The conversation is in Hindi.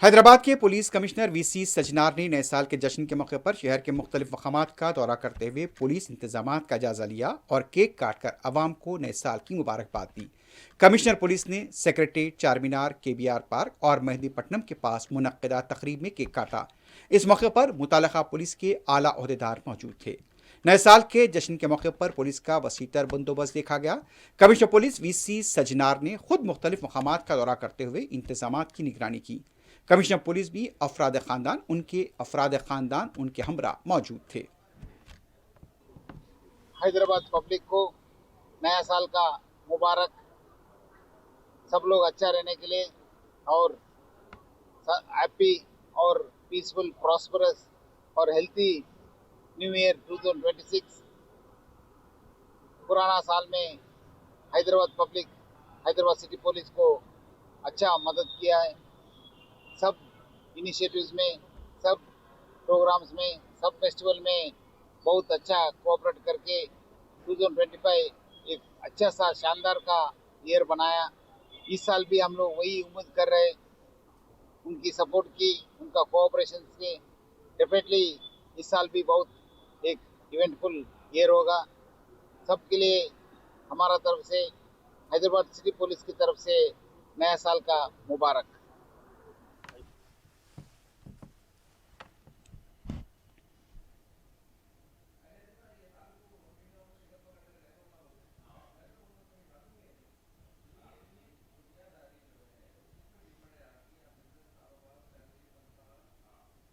हैदराबाद के पुलिस कमिश्नर वीसी सजनार ने नए साल के जश्न के मौके पर शहर के मुख्तलिफ मकामात का दौरा करते हुए पुलिस इंतजाम का जायजा लिया और केक काटकर आवाम को नए साल की मुबारकबाद दी। कमिश्नर पुलिस ने सेक्रेटरीट, चारमीनार, केबीआर पार्क और मेहदीपट्टनम के पास मुनक्किदा तकरीब में केक काटा। इस मौके पर मुतल्लिका पुलिस के आला ओहदेदार मौजूद थे। नए साल के जश्न के मौके पर पुलिस का वसीतर बंदोबस्त देखा गया। कमिश्नर पुलिस वीसी सजनार ने खुद मुख्तलिफ मकामात का दौरा करते हुए इंतजाम की निगरानी की। कमिश्नर पुलिस भी अफराद खानदान उनके हमरा मौजूद थे। हैदराबाद पब्लिक को नया साल का मुबारक। सब लोग अच्छा रहने के लिए और हैप्पी और पीसफुल, प्रॉस्परस और हेल्थी न्यू ईयर 2026। पुराना साल में हैदराबाद सिटी पुलिस को अच्छा मदद किया है। सब इनिशिएटिव्स में, सब प्रोग्राम्स में, सब फेस्टिवल में बहुत अच्छा कोऑपरेट करके 2025 एक अच्छा सा शानदार का ईयर बनाया। इस साल भी हम लोग वही उम्मीद कर रहे हैं, उनकी सपोर्ट की, उनका कोऑपरेशन के। डेफिनेटली इस साल भी बहुत एक इवेंटफुल ईयर होगा सबके लिए। हमारा तरफ से, हैदराबाद सिटी पुलिस की तरफ से नया साल का मुबारक।